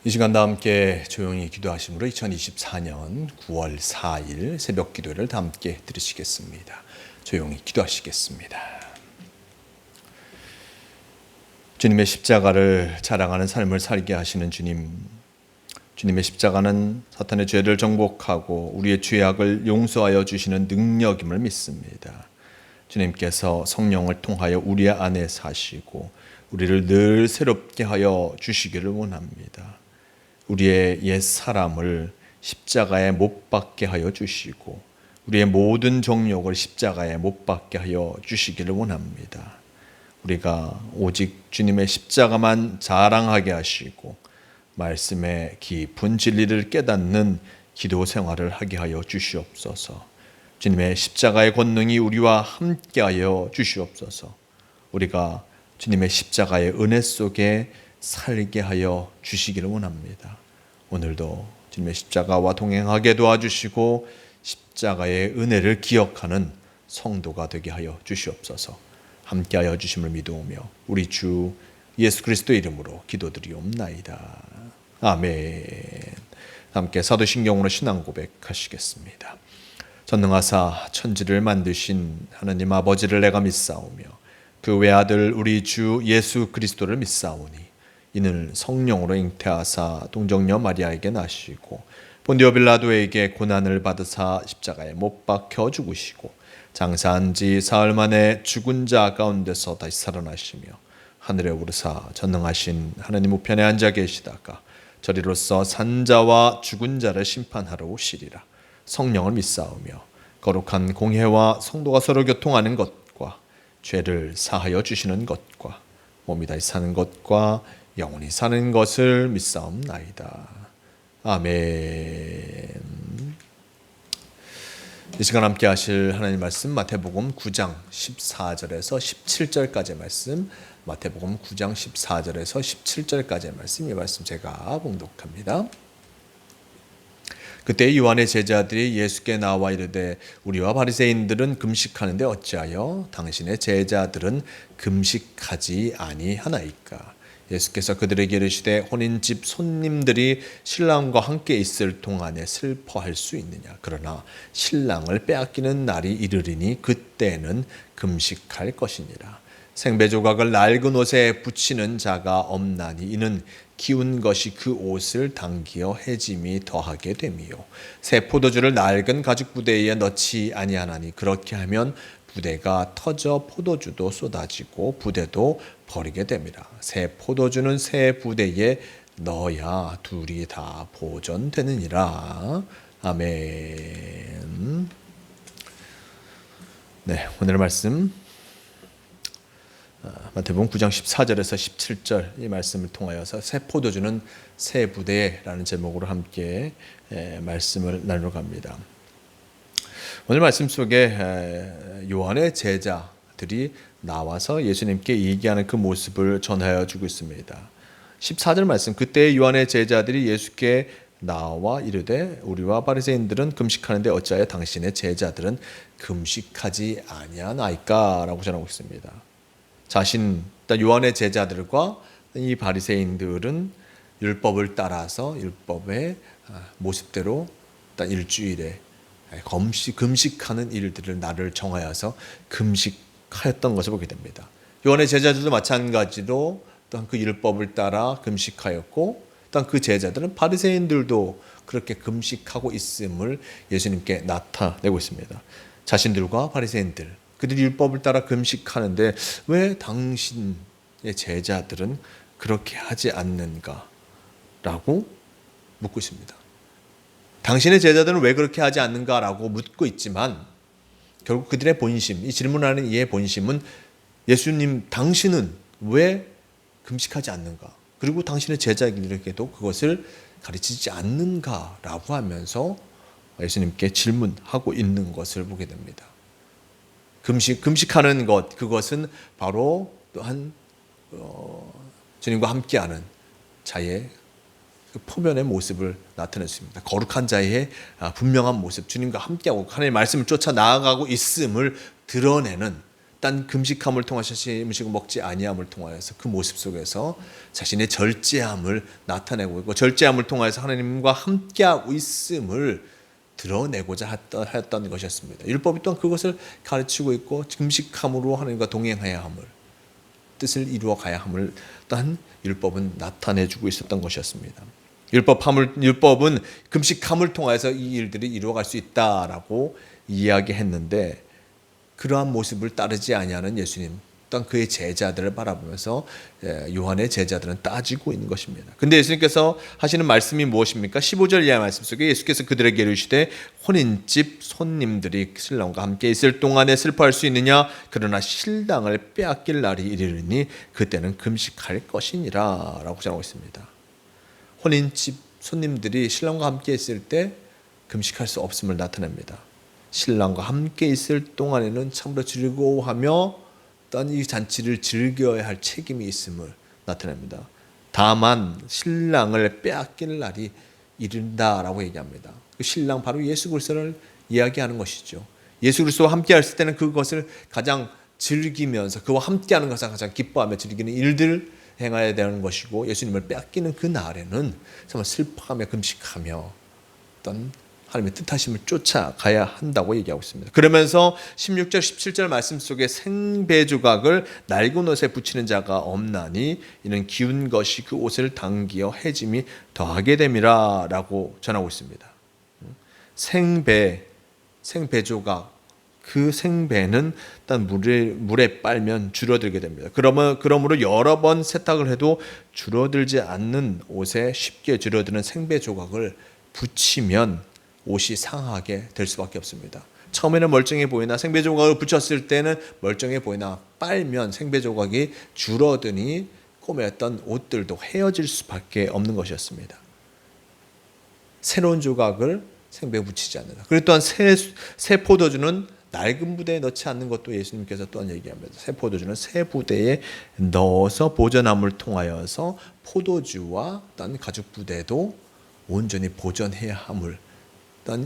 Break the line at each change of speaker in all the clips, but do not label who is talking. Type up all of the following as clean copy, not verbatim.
이 시간 다 함께 조용히 기도하심으로 2024년 9월 4일 새벽 기도를 다 함께 들으시겠습니다. 조용히 기도하시겠습니다. 주님의 십자가를 자랑하는 삶을 살게 하시는 주님, 주님의 십자가는 사탄의 죄를 정복하고 우리의 죄악을 용서하여 주시는 능력임을 믿습니다. 주님께서 성령을 통하여 우리 안에 사시고 우리를 늘 새롭게 하여 주시기를 원합니다. 우리의 옛 사람을 십자가에 못 박게 하여 주시고 우리의 모든 정욕을 십자가에 못 박게 하여 주시기를 원합니다. 우리가 오직 주님의 십자가만 자랑하게 하시고 말씀의 깊은 진리를 깨닫는 기도 생활을 하게 하여 주시옵소서. 주님의 십자가의 권능이 우리와 함께 하여 주시옵소서. 우리가 주님의 십자가의 은혜 속에 살게 하여 주시기를 원합니다. 오늘도 주님의 십자가와 동행하게 도와주시고 십자가의 은혜를 기억하는 성도가 되게 하여 주시옵소서. 함께하여 주심을 믿어오며 우리 주 예수 그리스도 이름으로 기도드리옵나이다. 아멘. 함께 사도신경으로 신앙 고백하시겠습니다. 전능하사 천지를 만드신 하나님 아버지를 내가 믿사오며 그 외아들 우리 주 예수 그리스도를 믿사오니 이는 성령으로 잉태하사 동정녀 마리아에게 나시고 본디오 빌라도에게 고난을 받으사 십자가에 못 박혀 죽으시고 장사한 지 사흘 만에 죽은 자 가운데서 다시 살아나시며 하늘에 오르사 전능하신 하나님 우편에 앉아 계시다가 저리로서 산자와 죽은 자를 심판하러 오시리라. 성령을 믿사오며 거룩한 공회와 성도가 서로 교통하는 것과 죄를 사하여 주시는 것과 몸이 다시 사는 것과 영원히 사는 것을 믿사옵나이다. 아멘. 이 시간 함께 하실 하나님 말씀 마태복음 9장 14절에서 17절까지의 말씀, 마태복음 9장 14절에서 17절까지의 말씀, 이 말씀 제가 봉독합니다. 그때 요한의 제자들이 예수께 나와 이르되 우리와 바리새인들은 금식하는데 어찌하여 당신의 제자들은 금식하지 아니하나이까? 예수께서 그들에게 이르시되 혼인집 손님들이 신랑과 함께 있을 동안에 슬퍼할 수 있느냐? 그러나 신랑을 빼앗기는 날이 이르리니 그때는 금식할 것이니라. 생배 조각을 낡은 옷에 붙이는 자가 없나니 이는 기운 것이 그 옷을 당기어 해짐이 더하게 됨이요 새 포도주를 낡은 가죽 부대에 넣지 아니하나니 그렇게 하면 부대가 터져 포도주도 쏟아지고 부대도 버리게 됨이라. 새 포도주는 새 부대에 넣어야 둘이 다 보존되느니라. 아멘. 네, 오늘의 말씀 마태복음 9장 14절에서 17절 이 말씀을 통하여서 새 포도주는 새 부대라는 제목으로 함께 말씀을 나누러 갑니다. 오늘 말씀 속에 요한의 제자들이 나와서 예수님께 얘기하는 그 모습을 전하여 주고 있습니다. 14절 말씀, 그때 요한의 제자들이 예수께 나와 이르되 우리와 바리새인들은 금식하는데 어찌하여 당신의 제자들은 금식하지 아니하나이까? 라고 전하고 있습니다. 요한의 제자들과 이 바리새인들은 율법을 따라서 율법의 모습대로 일주일에 금식하는 일들을 날을 정하여서 금식하였던 것을 보게 됩니다. 요한의 제자들도 마찬가지로 또한 그 율법을 따라 금식하였고 또한 그 제자들은 바리새인들도 그렇게 금식하고 있음을 예수님께 나타내고 있습니다. 자신들과 바리새인들, 그들이 율법을 따라 금식하는데 왜 당신의 제자들은 그렇게 하지 않는가라고 묻고 있습니다. 당신의 제자들은 왜 그렇게 하지 않는가라고 묻고 있지만 결국 그들의 본심, 이 질문하는 이의 본심은 예수님, 당신은 왜 금식하지 않는가? 그리고 당신의 제자들에게도 그것을 가르치지 않는가라고 하면서 예수님께 질문하고 있는 것을 보게 됩니다. 금식하는 것, 그것은 바로 또한 주님과 함께하는 자의 그 포면의 모습을 나타냈습니다. 거룩한 자의 분명한 모습, 주님과 함께하고 하나님의 말씀을 쫓아 나아가고 있음을 드러내는 단 금식함을 통하여 음식을 먹지 아니함을 통하여서 그 모습 속에서 자신의 절제함을 나타내고 있고, 절제함을 통하여서 하나님과 함께하고 있음을 드러내고자 했던 것이었습니다. 율법이 또한 그것을 가르치고 있고, 금식함으로 하나님과 동행해야 함을, 뜻을 이루어 가야 함을 또한 율법은 나타내주고 있었던 것이었습니다. 율법은 금식함을 통해서 이 일들이 이루어갈 수 있다라고 이야기했는데, 그러한 모습을 따르지 아니하는 예수님, 또한 그의 제자들을 바라보면서 요한의 제자들은 따지고 있는 것입니다. 근데 예수님께서 하시는 말씀이 무엇입니까? 15절 이하 말씀 속에 예수께서 그들에게 이르시되 혼인집 손님들이 신랑과 함께 있을 동안에 슬퍼할 수 있느냐? 그러나 신랑을 빼앗길 날이 이르리니 그때는 금식할 것이니라 라고 전하고 있습니다. 혼인집 손님들이 신랑과 함께 있을 때 금식할 수 없음을 나타냅니다. 신랑과 함께 있을 동안에는 참으로 즐거워하며 또한 이 잔치를 즐겨야 할 책임이 있음을 나타냅니다. 다만 신랑을 빼앗길 날이 이른다라고 얘기합니다. 그 신랑 바로 예수 그리스도를 이야기하는 것이죠. 예수 그리스도와 함께 했을 때는 그것을 가장 즐기면서, 그와 함께하는 것을 가장 기뻐하며 즐기는 일들을 행해야 되는 것이고, 예수님을 빼앗기는 그 날에는 정말 슬퍼하며 금식하며 어떤 하나님의 뜻하심을 쫓아가야 한다고 얘기하고 있습니다. 그러면서 16절 17절 말씀 속에 생배 조각을 낡은 옷에 붙이는 자가 없나니 이는 기운 것이 그 옷을 당기어 해짐이 더하게 됨이라 라고 전하고 있습니다. 생배 조각, 그 생배는 일단 물에 빨면 줄어들게 됩니다. 그러므로 여러 번 세탁을 해도 줄어들지 않는 옷에 쉽게 줄어드는 생배 조각을 붙이면 옷이 상하게 될 수밖에 없습니다. 처음에는 멀쩡해 보이나, 생배 조각을 붙였을 때는 멀쩡해 보이나, 빨면 생배 조각이 줄어드니 꼬매었던 옷들도 헤어질 수밖에 없는 것이었습니다. 새로운 조각을 생배에 붙이지 않는다. 그리고 또한 새 포도주는 낡은 부대에 넣지 않는 것도 예수님께서 또한 얘기합니다. 새 포도주는 새 부대에 넣어서 보존함을 통하여서 포도주와 또한 가죽 부대도 온전히 보존해야 함을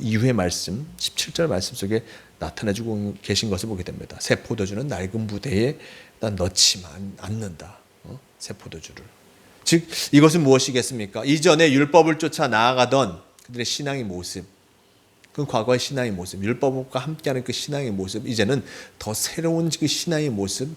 이후의 말씀 17절 말씀 속에 나타내주고 계신 것을 보게 됩니다. 새 포도주는 낡은 부대에 넣지 않는다. 새 포도주를. 즉 이것은 무엇이겠습니까? 이전에 율법을 쫓아 나아가던 그들의 신앙의 모습, 그 과거의 신앙의 모습, 율법과 함께하는 그 신앙의 모습, 이제는 더 새로운 그 신앙의 모습,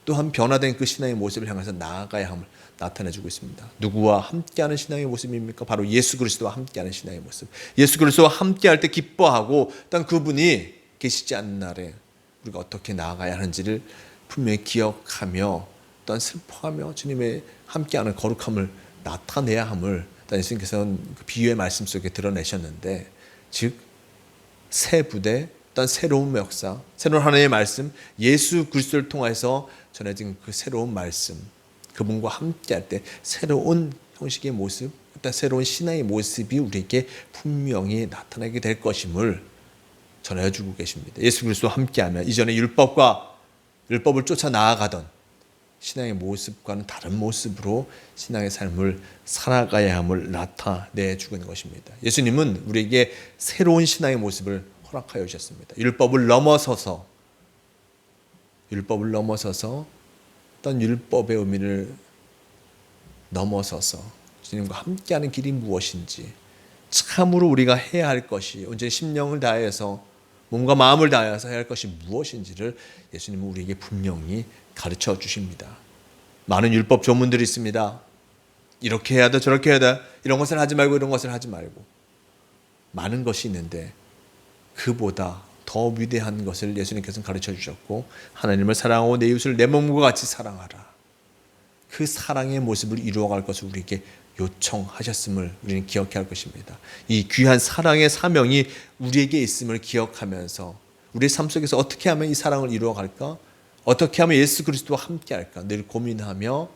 또한 변화된 그 신앙의 모습을 향해서 나아가야 함을 나타내주고 있습니다. 누구와 함께하는 신앙의 모습입니까? 바로 예수 그리스도와 함께하는 신앙의 모습. 예수 그리스도와 함께할 때 기뻐하고, 또 그분이 계시지 않는 날에 우리가 어떻게 나아가야 하는지를 분명히 기억하며, 또한 슬퍼하며 주님의 함께하는 거룩함을 나타내야 함을 예수님께서는 그 비유의 말씀 속에 드러내셨는데, 즉 새 부대, 또한 새로운 역사, 새로운 하나님의 말씀, 예수 그리스도를 통해서 전해진 그 새로운 말씀, 그분과 함께할 때 새로운 형식의 모습, 일단 새로운 신앙의 모습이 우리에게 분명히 나타나게 될 것임을 전해주고 계십니다. 예수 그리스도와 함께하면 이전에 율법을 쫓아 나아가던 신앙의 모습과는 다른 모습으로 신앙의 삶을 살아가야 함을 나타내주고 있는 것입니다. 예수님은 우리에게 새로운 신앙의 모습을 허락하여 주셨습니다. 율법을 넘어서서 어떤 율법의 의미를 넘어서서 주님과 함께하는 길이 무엇인지, 참으로 우리가 해야 할 것이, 온전히 심령을 다해서 몸과 마음을 다해서 해야 할 것이 무엇인지를 예수님은 우리에게 분명히 가르쳐 주십니다. 많은 율법 조문들이 있습니다. 이렇게 해야 돼, 저렇게 해야 돼, 이런 것을 하지 말고 이런 것을 하지 말고, 많은 것이 있는데 그보다 더 위대한 것을 예수님께서는 가르쳐 주셨고, 하나님을 사랑하고 내 이웃을 내 몸과 같이 사랑하라. 그 사랑의 모습을 이루어갈 것을 우리에게 요청하셨음을 우리는 기억해야 할 것입니다. 이 귀한 사랑의 사명이 우리에게 있음을 기억하면서 우리의 삶 속에서 어떻게 하면 이 사랑을 이루어갈까? 어떻게 하면 예수 그리스도와 함께할까? 늘 고민하며,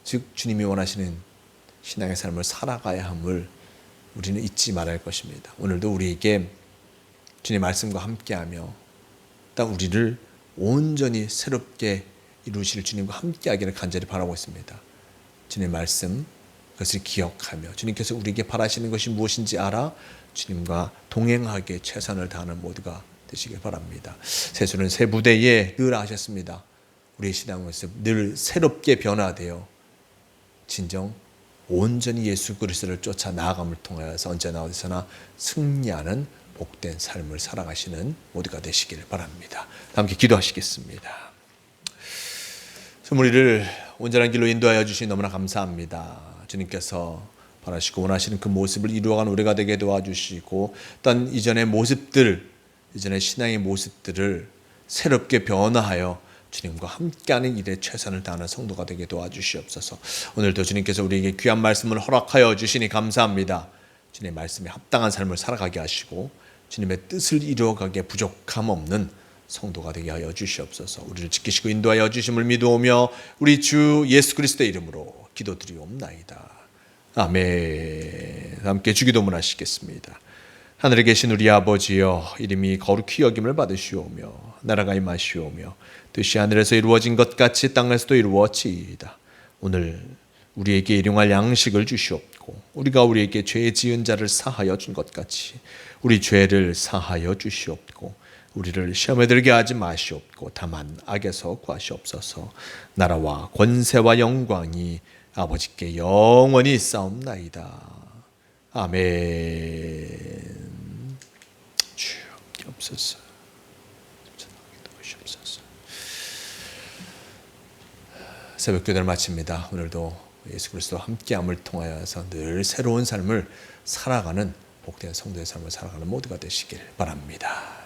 즉 주님이 원하시는 신앙의 삶을 살아가야 함을 우리는 잊지 말아야 할 것입니다. 오늘도 우리에게 주님의 말씀과 함께하며 딱 우리를 온전히 새롭게 이루실 주님과 함께하기를 간절히 바라고 있습니다. 주님의 말씀, 그것을 기억하며 주님께서 우리에게 바라시는 것이 무엇인지 알아 주님과 동행하기에 최선을 다하는 모두가 되시길 바랍니다. 세수는 새 부대에 늘 하셨습니다. 우리의 신앙에서 늘 새롭게 변화되어 진정 온전히 예수 그리스도를 쫓아 나아감을 통하여서 언제나 어디서나 승리하는 복된 삶을 살아가시는 모두가 되시길 바랍니다. 함께 기도하시겠습니다. 우리를 온전한 길로 인도하여 주시니 너무나 감사합니다. 주님께서 바라시고 원하시는 그 모습을 이루어가는 우리가 되게 도와주시고 어떤 이전의 모습들, 이전의 신앙의 모습들을 새롭게 변화하여 주님과 함께하는 일에 최선을 다하는 성도가 되게 도와주시옵소서. 오늘도 주님께서 우리에게 귀한 말씀을 허락하여 주시니 감사합니다. 주님의 말씀에 합당한 삶을 살아가게 하시고 주님의 뜻을 이루어가기에 부족함 없는 성도가 되게 하여 주시옵소서. 우리를 지키시고 인도하여 주심을 믿으오며 우리 주 예수 그리스도의 이름으로 기도드리옵나이다. 아멘. 함께 주기도문 하시겠습니다. 하늘에 계신 우리 아버지여, 이름이 거룩히 여김을 받으시오며 나라가 임하시오며 뜻이 하늘에서 이루어진 것 같이 땅에서도 이루어지이다. 오늘 우리에게 일용할 양식을 주시옵고 우리가 우리에게 죄 지은 자를 사하여 준 것 같이 우리 죄를 사하여 주시옵고 우리를 시험에 들게 하지 마시옵고 다만 악에서 구하시옵소서. 나라와 권세와 영광이 아버지께 영원히 있사옵나이다. 아멘. 주여 없소서. 새벽 기도를 마칩니다. 오늘도 예수 그리스도와 함께함을 통하여서 늘 새로운 삶을 살아가는 복된 성도의 삶을 살아가는 모두가 되시길 바랍니다.